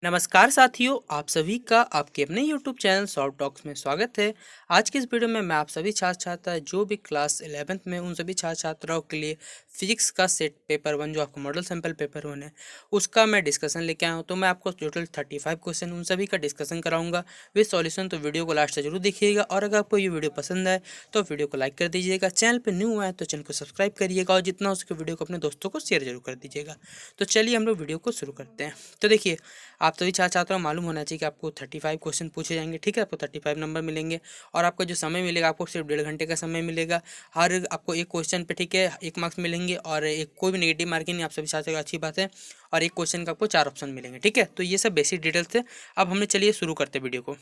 नमस्कार साथियों, आप सभी का आपके अपने YouTube चैनल सॉल्व टॉक्स में स्वागत है। आज की इस वीडियो में मैं आप सभी छात्र छात्रा जो भी क्लास 11th में उन सभी छात्र छात्राओं के लिए फिजिक्स का सेट पेपर 1 जो आपको मॉडल सैंपल पेपर 1 है उसका मैं डिस्कशन लेके आया हूँ। तो मैं आपको टोटल 35 क्वेश्चन उन सभी का डिस्कशन कराऊंगा विद सॉल्यूशन। तो वीडियो को लास्ट तक जरूर देखिएगा और अगर आपको ये वीडियो पसंद आए तो वीडियो को लाइक कर दीजिएगा। चैनल पर न्यू आए तो चैनल को सब्सक्राइब करिएगा और जितना हो सके वीडियो को अपने दोस्तों को शेयर जरूर कर दीजिएगा। तो चलिए हम लोग वीडियो को शुरू करते हैं। तो देखिए, आप सभी छात्र छात्राओं को मालूम होना चाहिए कि आपको 35 क्वेश्चन पूछे जाएंगे। ठीक है, आपको 35 नंबर मिलेंगे और आपका जो समय मिलेगा आपको सिर्फ 1.5 घंटे का समय मिलेगा। हर आपको एक क्वेश्चन पे ठीक है 1 मार्क्स मिलेंगे और एक कोई भी नेगेटिव मार्किंग नहीं। आप सभी छात्रों की अच्छी बात है। और एक क्वेश्चन का आपको 4 ऑप्शन मिलेंगे। ठीक है, तो ये सब बेसिक डिटेल्स थे। अब हमने चलिए शुरू करते वीडियो को।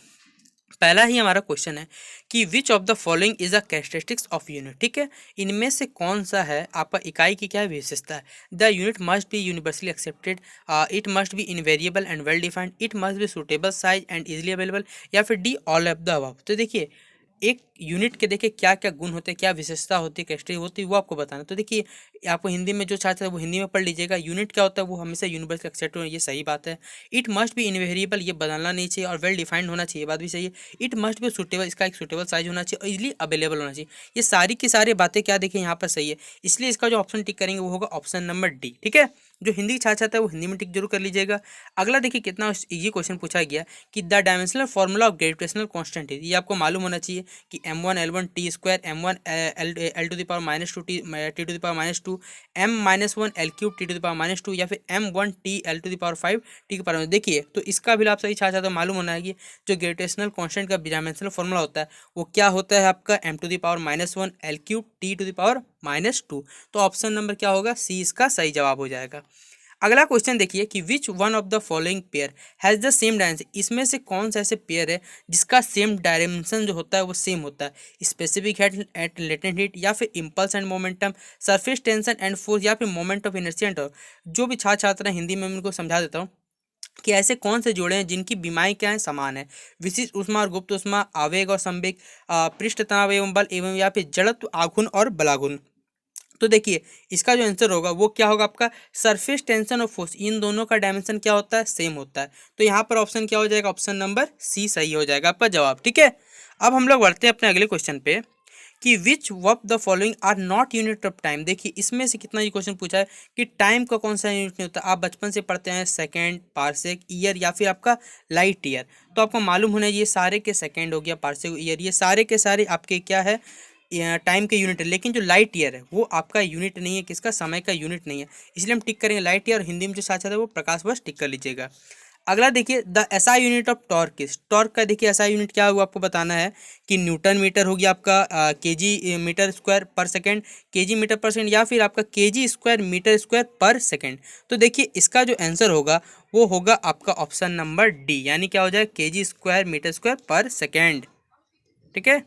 पहला ही हमारा क्वेश्चन है कि which of the following is a characteristics of unit. ठीक है, इनमें से कौन सा है आपका इकाई की क्या विशेषता है। The unit must be universally accepted, it must be invariable and well defined, it must be suitable size and easily available, या फिर D all of the above. तो देखिए, एक यूनिट के देखिए क्या क्या गुण होते हैं, क्या विशेषता होती है, कैरेक्टरिस्टिक होती है, वो आपको बताना। तो देखिए, आपको हिंदी में जो छात्र है वो हिंदी में पढ़ लीजिएगा। यूनिट क्या होता है, वो हमेशा यूनिवर्सल एक्सेप्ट हो, ये सही बात है। इट मस्ट बी इनवेरिएबल, ये बदलना नहीं चाहिए, और वेल डिफाइंड होना चाहिए, ये बात भी सही है। इट मस्ट बी सुटेबल, इसका एक सुटेबल साइज होना चाहिए, और इजिली अवेलेबल होना चाहिए। ये सारी की सारी बातें क्या देखिए यहाँ पर सही है, इसलिए इसका जो ऑप्शन टिक करेंगे वो होगा ऑप्शन नंबर डी। ठीक है, जो हिंदी की छात्र है वो हिंदी में टिक जरूर कर लीजिएगा। अगला देखिए कितना इजी क्वेश्चन पूछा गया कि the dimensional formula of gravitational constant है। ये आपको मालूम होना चाहिए कि m1 l1 T square m1 l to the power -2 T to the power -2 m-1 l³ T to the power -2, या फिर m1 T l to the power 5 T के पावर। देखिए, तो इसका भी आप सही छात्र तो मालूम होना है कि जो ग्रेविटेशनल कांस्टेंट का डायमेंशनल फॉर्मूला होता है वो क्या होता है आपका m to the power -1 l³ T to the power -2। तो ऑप्शन नंबर क्या होगा, सी इसका सही जवाब हो जाएगा। अगला क्वेश्चन देखिए कि which one of the following pair has the same dimension. इसमें से कौन सा ऐसे पेयर है जिसका सेम डायमेंशन जो होता है वो सेम होता है। Specific head at latent heat, या फिर impulse and momentum, surface tension and force, या फिर moment of inertia and torque. जो भी छात्र छात्र हैं हिंदी में मैं उनको समझा देता हूँ कि ऐसे कौन से जोड़े हैं जिनकी बीमारी क्या है, समान है। विशिष्ट ऊष्मा और गुप्त ऊष्मा, आवेग और संवेग, पृष्ठ तनाव एवं बल, एवं या फिर जड़त्व आघूर्ण और बलाघूर्ण। तो देखिए, इसका जो आंसर होगा वो क्या होगा आपका, सरफेस टेंशन और फोर्स, इन दोनों का डायमेंशन क्या होता है, सेम होता है। तो यहाँ पर ऑप्शन क्या हो जाएगा, ऑप्शन नंबर सी सही हो जाएगा आपका जवाब। ठीक है, अब हम लोग बढ़ते हैं अपने अगले क्वेश्चन पे कि which of the following are not unit of time. देखिए, इसमें से कितना ये क्वेश्चन पूछा है कि टाइम का कौन सा यूनिट नहीं होता। आप बचपन से पढ़ते हैं सेकेंड, पार्सेक, ईयर, या फिर आपका लाइट ईयर। तो आपको मालूम होना है ये सारे के सेकेंड हो गया, पार्सेक, ईयर, ये सारे के सारे आपके क्या है, टाइम के यूनिट है। लेकिन जो लाइट ईयर है वो आपका यूनिट नहीं है, किसका, समय का यूनिट नहीं है। इसलिए हम टिक करेंगे लाइट ईयर, और हिंदी में जो साथ साथ है वो प्रकाश वर्ष टिक कर लीजिएगा। अगला देखिए, the SI unit of torque is. Torque का देखिए एसआई यूनिट क्या होगा आपको बताना है कि न्यूटन मीटर हो गया आपका, केजी मीटर स्क्वायर पर सेकेंड, केजी मीटर पर सेकेंड, या फिर आपका केजी स्क्वायर मीटर स्क्वायर पर सेकेंड। तो देखिए, इसका जो आंसर होगा वो होगा आपका ऑप्शन नंबर डी, यानी क्या हो जाएगा, केजी स्क्वायर मीटर स्क्वायर पर सेकेंड। ठीक है,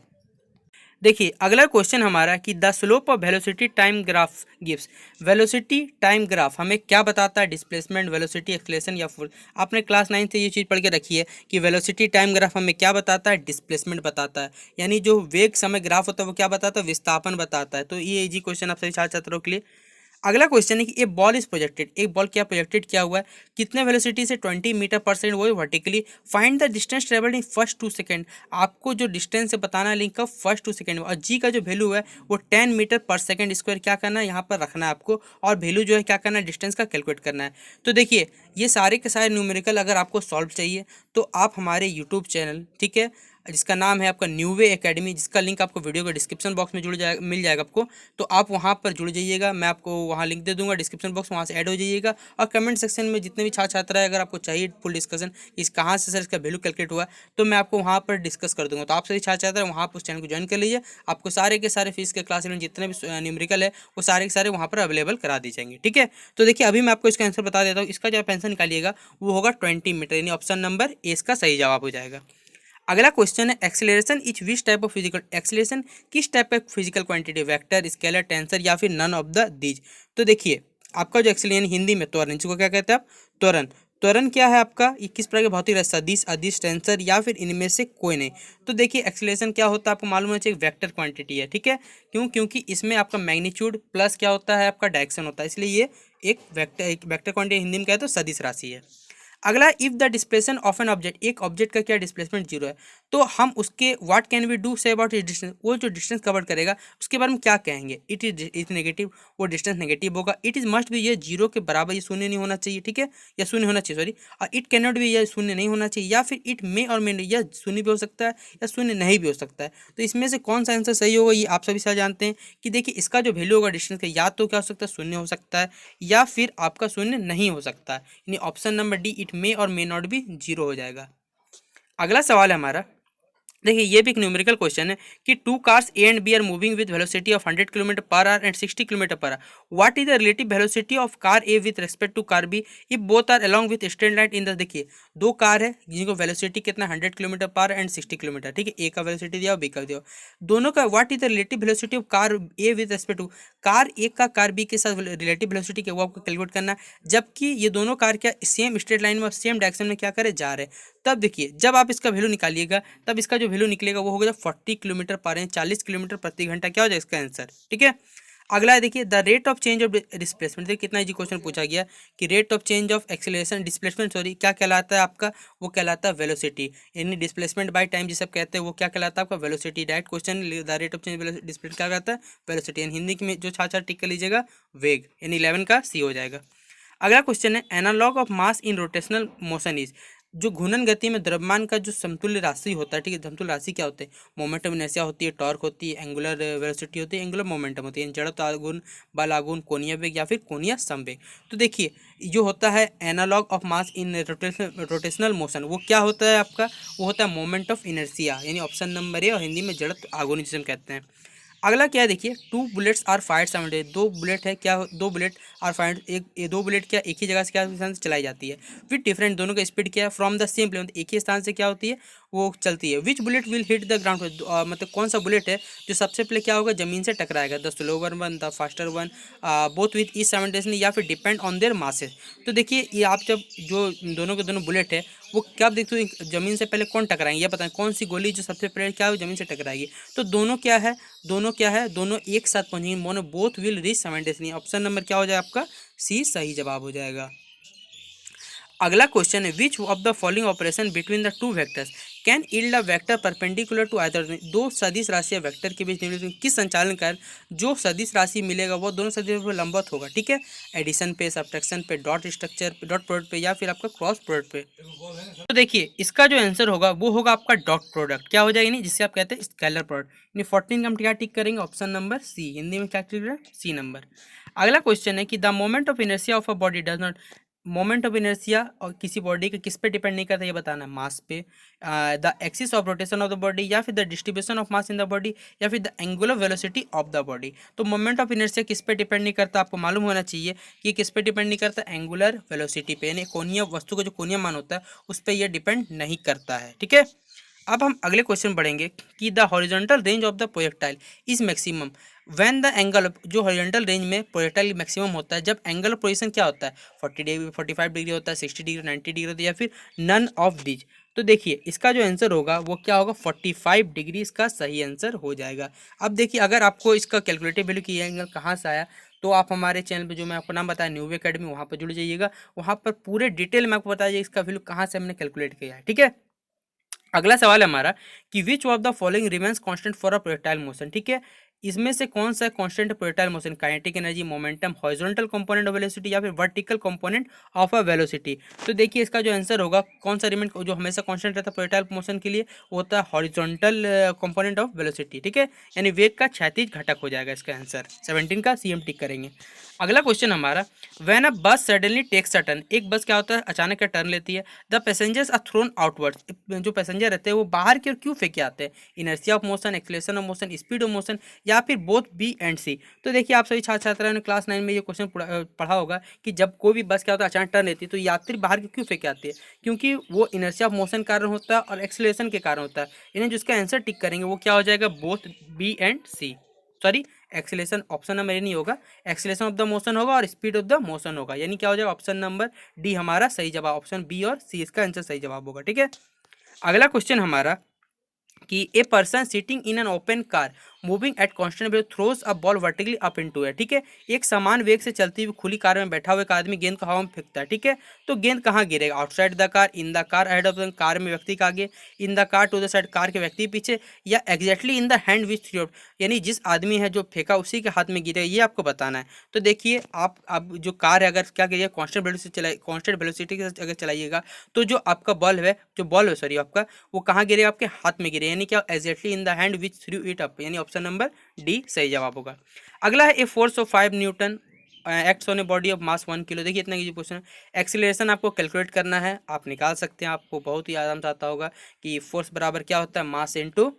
देखिए अगला क्वेश्चन हमारा कि the slope of velocity time graph gives. Velocity time graph हमें क्या बताता है, डिस्प्लेसमेंट, वेलोसिटी, एक्सलेशन या फोर्स। आपने क्लास 9 से ये चीज़ पढ़ के रखी है कि वेलोसिटी टाइम ग्राफ हमें क्या बताता है, डिस्प्लेसमेंट बताता है। यानी जो वेग समय ग्राफ होता है वो क्या बताता है, विस्थापन बताता है। तो ये इजी क्वेश्चन आप सभी छात्र छात्रों के लिए। अगला क्वेश्चन है कि ए बॉल इज प्रोजेक्टेड। एक बॉल क्या प्रोजेक्टेड किया हुआ है, कितने वेलोसिटी से, 20 मीटर पर सेकंड, वो vertically. Find the distance travelled in first 2 second. आपको जो डिस्टेंस है बताना है लिंक का फर्स्ट 2 सेकंड में, और जी का जो वैल्यू है वो 10 मीटर पर सेकंड स्क्वायर क्या करना है, यहाँ पर रखना है आपको, और वैल्यू जो है क्या करना है, डिस्टेंस का कैलकुलेट करना है। तो देखिए, ये सारे के सारे न्यूमेरिकल अगर आपको सॉल्व चाहिए तो आप हमारे यूट्यूब चैनल, ठीक है, जिसका नाम है आपका न्यू वे एकेडमी, जिसका लिंक आपको वीडियो के डिस्क्रिप्शन बॉक्स में जुड़ जाएगा, मिल जाएगा आपको। तो आप वहाँ पर जुड़ जाइएगा, मैं आपको वहाँ लिंक दे दूंगा डिस्क्रिप्शन बॉक्स, वहाँ से ऐड हो जाइएगा। और कमेंट सेक्शन में जितने भी छात्र छात्रा है, अगर आपको चाहिए फुल डिस्कशन इस कहाँ से सर इसका वैल्यू कैलकुलेट हुआ, तो मैं आपको वहाँ पर डिस्कस कर दूंगा। तो आप सभी छात्र छात्रा वहाँ पर उस चैनल को ज्वाइन कर लीजिए, आपको सारे के सारे फीस के क्लास जितने भी न्यूमेरिकल है वो सारे के सारे वहाँ पर अवेलेबल करा दी जाएंगे। ठीक है, तो देखिए अभी मैं आपको इसका आंसर बता देता हूँ। इसका जो आंसर निकालिएगा वो होगा 20 मीटर, यानी ऑप्शन नंबर ए इसका सही जवाब हो जाएगा। अगला क्वेश्चन है acceleration etch which type of physical. Acceleration किस टाइप का physical quantity, vector, scalar, tensor, या फिर नन ऑफ द दीज। तो देखिए, आपका जो एक्सेलरेशन हिंदी में त्वरण, जिसको क्या कहते हैं आप, त्वरण। त्वरण क्या है आपका, ये किस प्रकार के भौतिक राशि, सदिश, अदिश, टेंसर, या फिर इनमें से कोई नहीं। तो देखिए, एक्सेलरेशन क्या होता है आपको मालूम होना चाहिए, वेक्टर क्वांटिटी है। ठीक है, क्योंकि इसमें आपका मैग्नीट्यूड प्लस क्या होता है आपका डायरेक्शन होता है, इसलिए ये एक वेक्टर क्वांटिटी हिंदी में कहते हैं तो सदिश राशि है। अगला, if the displacement of an object, एक ऑब्जेक्ट का क्या डिस्प्लेसमेंट जीरो है, तो हम उसके व्हाट कैन वी डू से अबाउट इस डिस्टेंस, वो जो डिस्टेंस कवर करेगा उसके बारे में क्या कहेंगे, इट नेगेटिव, वो डिस्टेंस नेगेटिव होगा। इट इज मस्ट भी, ये जीरो के बराबर, ये शून्य नहीं होना चाहिए, ठीक है, या शून्य होना चाहिए सॉरी। और इट कैन नॉट बी, यह शून्य नहीं होना चाहिए, या फिर इट मे और मे, यह शून्य भी हो सकता है या शून्य नहीं भी हो सकता है। तो इसमें से कौन सा आंसर सही होगा, ये आप सभी साथ जानते हैं कि देखिए इसका जो वैल्यू होगा डिस्टेंस का, या तो क्या हो सकता है शून्य हो सकता है, या फिर आपका शून्य नहीं हो सकता है, यानी option number D it may और मे नॉट बी जीरो हो जाएगा। अगला सवाल है हमारा, देखिए ये भी एक न्यूमेरिकल क्वेश्चन है कि two cars A and B are moving with velocity of 100 kilometre per hour and 60 kilometre per hour, what is the relative velocity of car A with respect to car B if both are along with straight line in the, देखिए दो car है जिनको velocity कितना 100 kilometre per hour and 60 kilometre, ठीक है, ए का velocity दिया और बी का दिया, दोनों का what is the relative velocity of car A with respect to, car A का कार बी के साथ रिलेटिव वेलोसिटी क्या वो आपको कैलकुलेट करना है, जबकि ये दोनों कार क्या सेम स्ट्रेट लाइन में और सेम डायरेक्शन में क्या करे जा रहे हैं। तब देखिए जब आप इसका वैल्यू निकालिएगा तब इसका जो वैल्यू निकलेगा वो होगा 40 किलोमीटर पर आवर, 40 किलोमीटर प्रति घंटा, क्या हो जाएगा इसका आंसर, ठीक है। अगला है देखिए the rate of change of displacement, देखिए कितना इजी क्वेश्चन पूछा गया कि rate of change of acceleration displacement sorry क्या कहलाता है आपका, वो कहलाता है वेलोसिटी, यानी डिस्प्लेसमेंट बाय टाइम जिसे आप कहते हैं वो क्या कहलाता है आपका velocity. Direct question, the rate of change displacement क्या कहता है वेलोसिटी, यानी हिंदी में जो छात्र टिक कर लीजिएगा वेग, यानी 11 का सी हो जाएगा। अगला क्वेश्चन है analogue of mass in rotational motion is, जो घूर्णन गति में द्रव्यमान का जो समतुल्य राशि होता है, ठीक है, समतुल्य राशि क्या होते हैं, मोमेंटम इनर्शिया होती है, टॉर्क होती है, एंगुलर वेलोसिटी होती है, एंगुलर मोमेंटम होती है, जड़त्व आघूर्ण, बल आघूर्ण, कोणीय वेग या फिर कोणीय संवेग। तो देखिए जो होता है analogue of mass in rotational motion, वो क्या होता है आपका, वो होता है मोमेंट ऑफ इनर्शिया, यानी ऑप्शन नंबर ए, और हिंदी में जड़त्व आघूर्ण जिसे हम कहते हैं। अगला क्या है देखिए, two bullets are fired simultaneously, दो बुलेट है क्या, दो बुलेट आर फायर्ड, एक ये दो बुलेट क्या एक ही जगह से क्या स्थान से चलाई जाती है, विद डिफरेंट, दोनों का स्पीड क्या है, फ्रॉम द सेम प्लेन, एक ही स्थान से क्या होती है वो चलती है। Which bullet will hit the ground, मतलब कौन सा बुलेट है जो सबसे पहले क्या होगा जमीन से टकराएगा, the slower one, the faster one, both with each simultaneously, या फिर डिपेंड ऑन देयर मासेस। तो देखिए ये आप जब जो दोनों के दोनों बुलेट है वो क्या देखते हो जमीन से पहले कौन टकराएंगे, ये बताएं कौन सी गोली जो सबसे पहले क्या है जमीन से टकराएगी, तो दोनों क्या है, दोनों एक साथ पहुंचेंगे, mono both will reach simultaneously, option number क्या हो जाएगा आपका सी सही जवाब हो जाएगा। अगला क्वेश्चन है which of the following operation between the two vectors can yield a vector perpendicular to either, दो सदिश राशि वेक्टर के बीच निम्नलिखित किस संचालन कर जो सदिश राशि मिलेगा वो दोनों सदिश पर लंबवत होगा, ठीक है, एडिशन पे, सब्ट्रैक्शन पे, डॉट स्ट्रक्चर, डॉट प्रोडक्ट पे, या फिर आपका क्रॉस प्रोडक्ट पे। तो देखिए इसका जो आंसर होगा वो होगा आपका डॉट प्रोडक्ट, क्या हो जाएगा नहीं जिससे आप कहते हैं स्केलर प्रोडक्ट, यानी 14 का हम क्या टिक करेंगे ऑप्शन नंबर सी, हिंदी में क्या टिक है सी नंबर। अगला क्वेश्चन है कि the moment of inertia of a body does not, moment of inertia और किसी बॉडी के किस पे डिपेंड नहीं करता ये बताना है, मास पे, the axis of rotation of the body, या फिर the distribution of mass in the body, या फिर the angular velocity of the body. तो मोमेंट ऑफ इनर्शिया किस पे डिपेंड नहीं करता, आपको मालूम होना चाहिए कि किस पे डिपेंड नहीं करता, एंगुलर वेलोसिटी पे, यानी कोणीय वस्तु का जो कोणीय मान होता है उस पर यह डिपेंड नहीं करता है, ठीक है। अब हम अगले क्वेश्चन बढ़ेंगे कि the horizontal range of the projectile is maximum when the angle, जो हॉरिजॉन्टल रेंज में प्रोजेक्टाइल मैक्सिमम होता है जब एंगल ऑफ पोजीशन क्या होता है 40 डिग्री, 45 डिग्री होता है, 60 डिग्री, 90 डिग्री होता है, या फिर नन ऑफ दीज। तो देखिए इसका जो आंसर होगा वो क्या होगा 45 डिग्री, इसका सही आंसर हो जाएगा। अब देखिए अगर आपको इसका कैलकुलेटिव वैल्यू की एंगल कहाँ से आया, तो आप हमारे चैनल पे जो मैं आपको नाम बताया न्यू एकेडमी, वहाँ पर जुड़ जाइएगा, वहाँ पर पूरे डिटेल में आपको बताइए इसका वैल्यू कहाँ से हमने कैलकुलेट किया है, ठीक है। अगला सवाल है हमारा कि which of the following remains constant for a projectile motion, ठीक है, इसमें से कौन सा constant projectile motion, kinetic energy, momentum, horizontal component of velocity, या फिर vertical component of a velocity. तो देखिए इसका जो आंसर होगा कौन सा रिमेन जो हमेशा कांस्टेंट रहता है प्रोजेक्टाइल मोशन के लिए वो होता है हॉरिजॉन्टल कंपोनेंट ऑफ वेलोसिटी, ठीक है, यानी वेग का क्षैतिज घटक हो जाएगा इसका आंसर, 17 का सीएम टिक करेंगे। अगला क्वेश्चन हमारा व्हेन अ बस सडनली टेक्स अ टर्न, एक बस क्या होता है अचानक का टर्न लेती है, the passengers are thrown outwards, जो पैसेंजर रहते हैं वो बाहर की ओर क्यों फेंके आते हैं, inertia of motion, acceleration of motion, speed of motion, या फिर बोथ बी एंड सी। तो देखिए आप सभी छात्र छात्राओं ने क्लास 9 में ये क्वेश्चन पढ़ा होगा कि जब कोई भी बस क्या होता है अचानक टर्न लेती है तो यात्री बाहर की क्यों फेंके आती है, क्योंकि वो इनर्शिया ऑफ मोशन कारण होता है और एक्सेलरेशन के कारण होता है, इन्हें जिसका आंसर टिक करेंगे वो क्या हो जाएगा both B and C, sorry acceleration option number A नहीं होगा, एक्सेलेरेशन ऑफ द मोशन होगा और स्पीड ऑफ द मोशन होगा, यानी क्या हो जाएगा ऑप्शन नंबर डी हमारा सही जवाब, ऑप्शन बी और सी इसका आंसर सही जवाब होगा, ठीक है। अगला क्वेश्चन हमारा कि a person sitting in an open car moving at constant velocity throws a ball vertically up into air. ठीक है, एक समान वेग से चलती हुई खुली कार में बैठा हुआ एक आदमी गेंद को हवा में फेंकता है। ठीक है, तो गेंद कहाँ गिरेगा? Outside the car, in the car ahead of the car में व्यक्ति के आगे, in the car to the side car के व्यक्ति पीछे, या exactly in the hand which through, यानी जिस आदमी है जो फेंका उसी के हाथ में गिरेगा, ये आपको बताना है। तो देखिए आप अब जो कार है अगर क्या करिए कांस्टेंट वेलोसिटी चलाए, कांस्टेंट वेलोसिटी के साथ अगर चलाइएगा तो जो आपका बॉल है सॉरी आपका, वो कहाँ गिरेगा? आपके हाथ में गिरे, यानी क्या? Exactly in the hand which through it up, यानी ऑप्शन नंबर डी सही जवाब होगा। अगला है a force of 5 Newton acts on a body of mass 1 kilo. देखिए इतना क्वेश्चन है, एक्सीलरेशन आपको कैलकुलेट करना है, आप निकाल सकते हैं, आपको बहुत ही आराम से आता होगा कि फोर्स बराबर क्या होता है? Mass into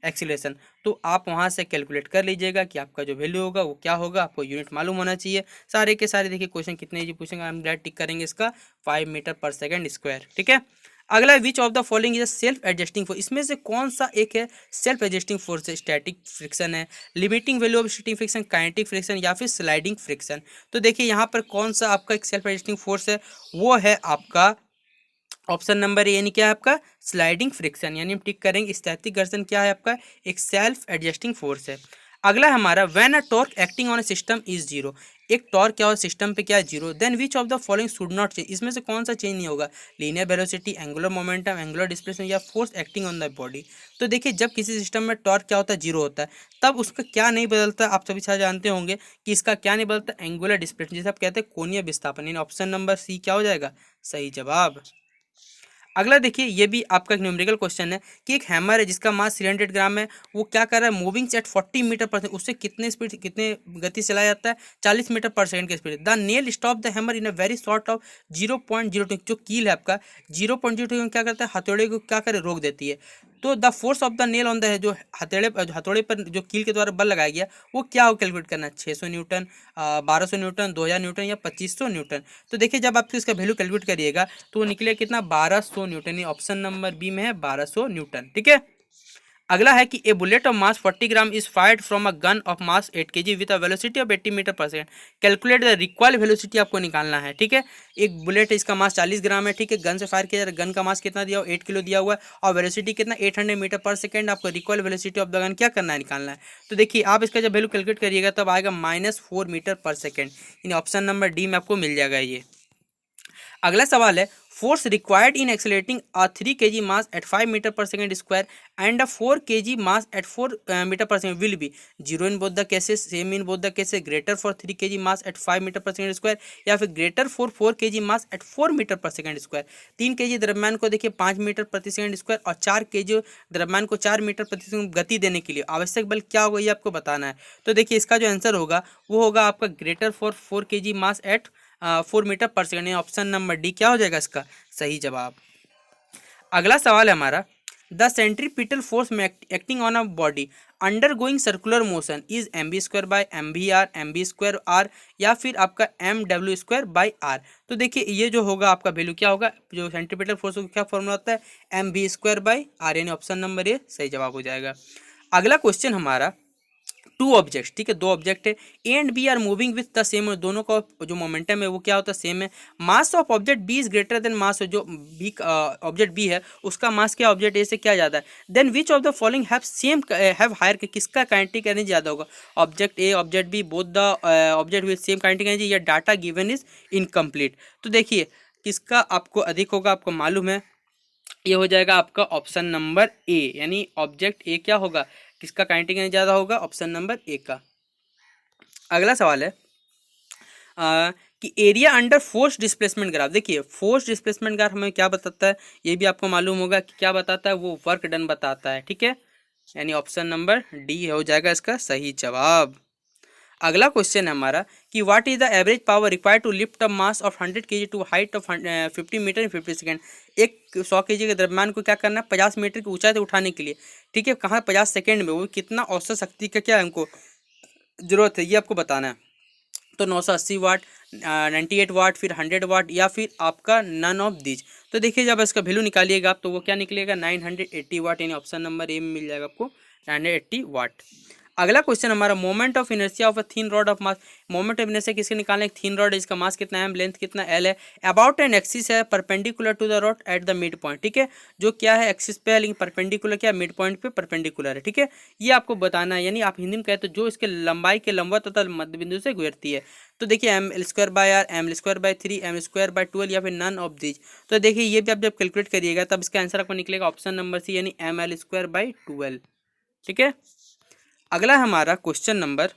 acceleration. तो आप वहाँ से कैलकुलेट कर लीजिएगा कि आपका जो वैल्यू होगा वो क्या होगा, आपको यूनिट मालूम होना चाहिए। सारे के सारे देखिए क्वेश्चन कितने इजी पूछेंगे, हम डायरेक्ट टिक करेंगे इसका 5 मीटर पर सेकेंड स्क्वायर। ठीक है, अगला विच of the following is self adjusting force, इसमें से कौन सा एक है सेल्फ एडजस्टिंग फोर्स है? स्टैटिक फ्रिक्शन है, limiting value of static friction, kinetic friction, या फिर स्लाइडिंग फ्रिक्शन। तो देखिए यहाँ पर कौन सा आपका एक सेल्फ एडजस्टिंग फोर्स है, वो है आपका ऑप्शन नंबर ए, यानी क्या है आपका? स्लाइडिंग फ्रिक्शन, यानी हम टिक करेंगे स्थैतिक घर्षण क्या है आपका? एक सेल्फ एडजस्टिंग फोर्स है। अगला हमारा when a torque acting on a system is zero, एक टॉर्क क्या हो सिस्टम पे क्या है? Zero. Then which of the following should not change, इसमें से कौन सा चेंज नहीं होगा? Linear velocity, angular momentum, angular displacement, या force acting on the body. तो देखिए जब किसी सिस्टम में टॉर्क क्या होता है? जीरो होता है, तब उसका क्या नहीं बदलता? आप सभी शायद जानते होंगे कि इसका क्या नहीं बदलता? एंगुलर डिस्प्लेसमेंट, जिसे आप कहते हैं कोणीय विस्थापन, यानी ऑप्शन नंबर सी क्या हो जाएगा? सही जवाब। अगला देखिए ये भी आपका एक न्यूमेरिकल क्वेश्चन है कि एक हैमर है जिसका मास 300 ग्राम है, वो क्या कर रहा है? Moving at 40 metre per second, उससे कितने गति से चलाया जाता है? 40 मीटर पर सेकंड की speed. The nail stop the hammer in a very short of 0.02, जो कील है आपका 0.02 क्या करता है? हथौड़े को क्या करे? रोक देती है। तो the force of the nail on the है, जो हथौड़े पर जो कील के द्वारा बल लगाया गया वो क्या हो कैलकुलेट करना है? 600 न्यूटन, 1200 न्यूटन, 2000 न्यूटन, या 2500 न्यूटन। तो देखिए जब आप इसका वैल्यू कैलकुलेट करिएगा तो वो निकले कितना? 1200 न्यूटन, ये ऑप्शन नंबर बी में है 1200 न्यूटन। ठीक है, अगला है कि a bullet of mass 40 gram is fired from a gun of mass 8 kg with a velocity of 80 metre per second, calculate the required velocity आपको निकालना है। ठीक है, एक बुलेट है इसका मास 40 ग्राम है, ठीक है, गन से फायर किया जा रहा है, गन का मास कितना दिया हुआ? 8 किलो दिया हुआ है, और वेलोसिटी कितना? 800 मीटर पर सेकंड। आपको required velocity of the gun क्या करना है? निकालना है। तो देखिए आप इसका जब वैल्यू कैलकुलेट करिएगा तब आएगा -4 मीटर पर सेकेंड, यानी ऑप्शन नंबर डी में आपको मिल जाएगा ये। अगला सवाल है force required in accelerating a 3 kg mass at 5 metre per second square and a 4 kg mass at 4 metre per second will be zero in both the cases, same in both the cases, greater for 3 kg mass at 5 metre per second square, या फिर greater for 4 kg mass at 4 metre per second square. 3 kg द्रव्यमान को देखिए 5 metre प्रति second square, और 4 kg द्रव्यमान को 4 metre प्रति सेकंड गति देने के लिए आवश्यक बल क्या होगा, ये आपको बताना है। तो देखिए इसका जो आंसर होगा वो होगा आपका greater for 4 kg mass at 4 metre per second, option number D क्या हो जाएगा इसका सही जवाब। अगला सवाल है हमारा the centripetal force acting on a body undergoing circular motion is mv² by mv² R, या फिर आपका mw² बाई आर। तो देखिए ये जो होगा आपका वैल्यू क्या होगा? जो सेंट्रीपिटल फोर्स का क्या फॉर्मूला होता है? mv² बाई आर, यानी ऑप्शन नंबर ए सही जवाब हो जाएगा। अगला क्वेश्चन हमारा टू ऑब्जेक्ट्स, ठीक है, दो ऑब्जेक्ट है, A and B are moving with the same, दोनों का जो मोमेंटम है वो क्या होता है? सेम है। Mass of object B is greater than mass, जो बी ऑब्जेक्ट बी है उसका मास क्या ऑब्जेक्ट ए से क्या ज़्यादा है? Then which of the following have same have higher, किसका काइनेटिक एनर्जी ज़्यादा होगा? Object A object B both the object with same kinetic energy, या डाटा गिवन इज इनकम्प्लीट। तो देखिए किसका आपको अधिक होगा आपको मालूम है, ये हो जाएगा आपका ऑप्शन नंबर ए, यानी ऑब्जेक्ट ए क्या होगा? किसका काइनेटिक एनर्जी ज़्यादा होगा? ऑप्शन नंबर ए का। अगला सवाल है कि area under force displacement graph. देखिए फोर्स डिस्प्लेसमेंट ग्राफ हमें क्या बताता है? ये भी आपको मालूम होगा कि क्या बताता है? वो वर्क डन बताता है। ठीक है, यानी ऑप्शन नंबर डी हो जाएगा इसका सही जवाब। अगला क्वेश्चन है हमारा कि what is the average power required to lift a mass of 100 kg to height of 50 metre in 50 second. एक 100 kg के द्रव्यमान को क्या करना है? 50 मीटर की ऊंचाई तक उठाने के लिए, ठीक है, कहाँ 50 सेकंड में, वो कितना औसत शक्ति का क्या है हमको जरूरत है, ये आपको बताना है। तो 980 वाट, 98 वाट, फिर 100 वाट, या फिर आपका नन ऑफ दीज। तो देखिए जब इसका वैल्यू निकालिएगा आप तो वो क्या निकलेगा? 980 वाट, यानी ऑप्शन नंबर ए में मिल जाएगा आपको 980 वाट। अगला क्वेश्चन हमारा moment of inertia of a thin rod of mass. Moment of inertia किसके निकालना है, थिन रॉड है, इसका मास कितना है, लेंथ कितना एल है, अबाउट एन एक्सिस है perpendicular to the rod at the mid point. ठीक है, जो क्या है एक्सिस पे है लेकिन परपेंडिकुलर क्या मिड पॉइंट पे परपेंडिकुलर है। ठीक है, ये आपको बताना है, यानी आप हिंदी में कहते हो जो इसके लंबाई के लंबवत तथा मध्य बिंदु से गुजरती है। तो देखिए M L square by R, M L square by 3, M square by 12 या फिर नन ऑफ दीज। तो देखिए ये भी आप जब कैलकुलेट करिएगा तब इसका आंसर आपको निकलेगा ऑप्शन नंबर सी, यानी एम एल स्क्वायर बाय 12। ठीक है, अगला हमारा क्वेश्चन नंबर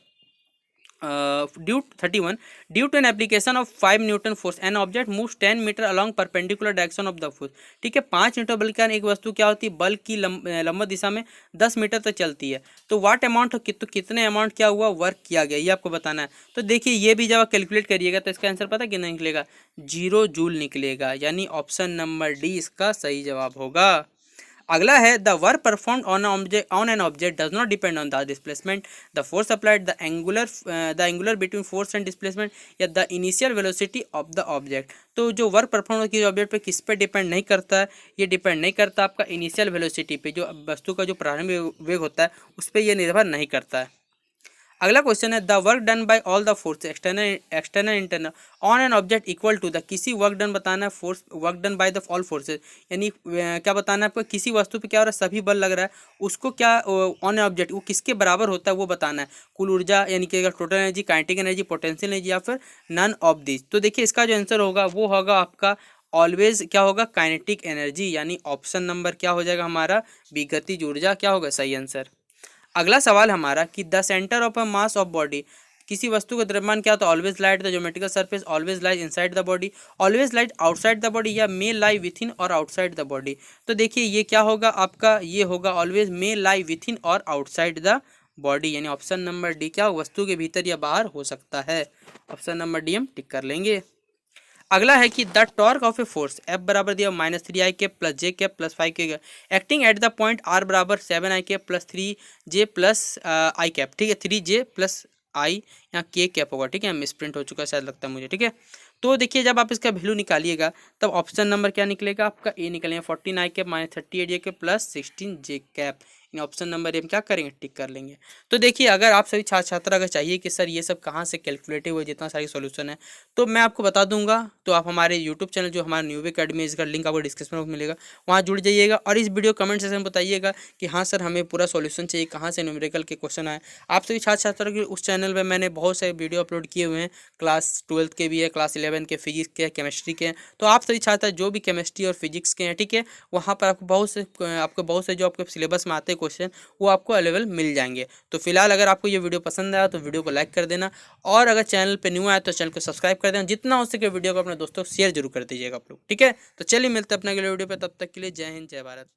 ड्यू 31, due to an application of 5 newton force an object moves 10 metre along perpendicular direction of the force. ठीक है, 5 न्यूटन बल के कारण एक वस्तु क्या होती है, बल की लंबवत दिशा में 10 मीटर तक चलती है। तो वाट अमाउंट तो कितने अमाउंट क्या हुआ, वर्क किया गया, ये आपको बताना है। तो देखिए ये भी जब आप कैलकुलेट करिएगा तो इसका आंसर पता कितना निकलेगा, 0 जूल निकलेगा, यानी ऑप्शन नंबर डी इसका सही जवाब होगा। अगला है the work perform on an object does not depend on the displacement, the force applied, the angular between force and displacement या the initial velocity of the object. तो जो वर्क परफॉर्म होती है ऑब्जेक्ट पे किस पे डिपेंड नहीं करता है, ये डिपेंड नहीं करता आपका इनिशियल वेलोसिटी पे, जो वस्तु का जो प्रारंभिक वेग होता है उस पर यह निर्भर नहीं करता है। अगला क्वेश्चन है the work done by all the force external internal on an object equal to the, किसी वर्क डन बताना है, force work done by the all forces, यानी क्या बताना है आपको, किसी वस्तु पे क्या हो रहा है, सभी बल लग रहा है, उसको क्या ऑन एन ऑब्जेक्ट वो किसके बराबर होता है वो बताना है। कुल ऊर्जा यानी कि अगर total energy, kinetic energy, potential energy या फिर नन ऑफ दिस। तो देखिए इसका जो आंसर होगा वो होगा आपका ऑलवेज क्या होगा, काइनेटिक एनर्जी, यानी ऑप्शन नंबर क्या हो जाएगा हमारा, विगतिज ऊर्जा क्या होगा सही आंसर। अगला सवाल हमारा कि the centre of a mass of body, किसी वस्तु का द्रव्यमान क्या होता है, always light the geometrical surface, always lies inside the body, always light outside the body या मे लाई विथ इन और आउटसाइड द बॉडी। तो देखिए ये क्या होगा आपका, ये होगा ऑलवेज मे लाई विथ इन और आउटसाइड द बॉडी, यानी ऑप्शन नंबर डी क्या वस्तु के भीतर या बाहर हो सकता है। ऑप्शन नंबर डी हम टिक कर लेंगे। अगला है कि the torque of a force F बराबर दिया -3 i cap plus J cap plus 5 K acting at the point R बराबर 7 i cap plus 3 J plus I cap. ठीक है, 3 जे प्लस आई यहाँ के कैप होगा। ठीक है, मिसप्रिंट हो चुका है शायद लगता है मुझे। ठीक है, तो देखिए जब आप इसका वैल्यू निकालिएगा तब ऑप्शन नंबर क्या निकलेगा आपका, ए निकलेगा 14 i cap -38 J cap plus 16 J cap. In option number हम क्या करेंगे, टिक कर लेंगे। तो देखिए अगर आप सभी छात्र छात्रा अगर चाहिए कि सर ये सब कहाँ से कैलकुलेटिव हुए, जितना सारी सॉल्यूशन है तो मैं आपको बता दूंगा। तो आप हमारे यूट्यूब चैनल जो हमारा न्यू अकेडमी, इसका लिंक आपको डिस्क्रिप्शन में मिलेगा, वहाँ जुड़ जाइएगा और इस वीडियो कमेंट सेक्शन में बताइएगा कि हाँ सर हमें पूरा सॉल्यूशन चाहिए, कहाँ से न्यूमेरिकल के क्वेश्चन आए। आप सभी छात्र छात्रा के उस चैनल पर मैंने बहुत सारे वीडियो अपलोड किए हुए हैं, क्लास 12 के भी है, क्लास 11 के, फिजिक्स के, केमिस्ट्री के। तो आप सभी छात्र जो भी केमिस्ट्री और फिजिक्स के हैं, ठीक है, वहाँ पर आपको बहुत से जो आपके सिलेबस में आते हैं क्वेश्चन वो आपको अवेलेबल मिल जाएंगे। तो फिलहाल अगर आपको ये वीडियो पसंद आया तो वीडियो को लाइक कर देना, और अगर चैनल पे न्यू आया तो चैनल को सब्सक्राइब कर देना, जितना हो सके वीडियो को अपने दोस्तों को शेयर जरूर कर दीजिएगा आप लोग। ठीक है, तो चलिए मिलते हैं अपने अगले वीडियो पे, तब तक के लिए जय हिंद जय भारत।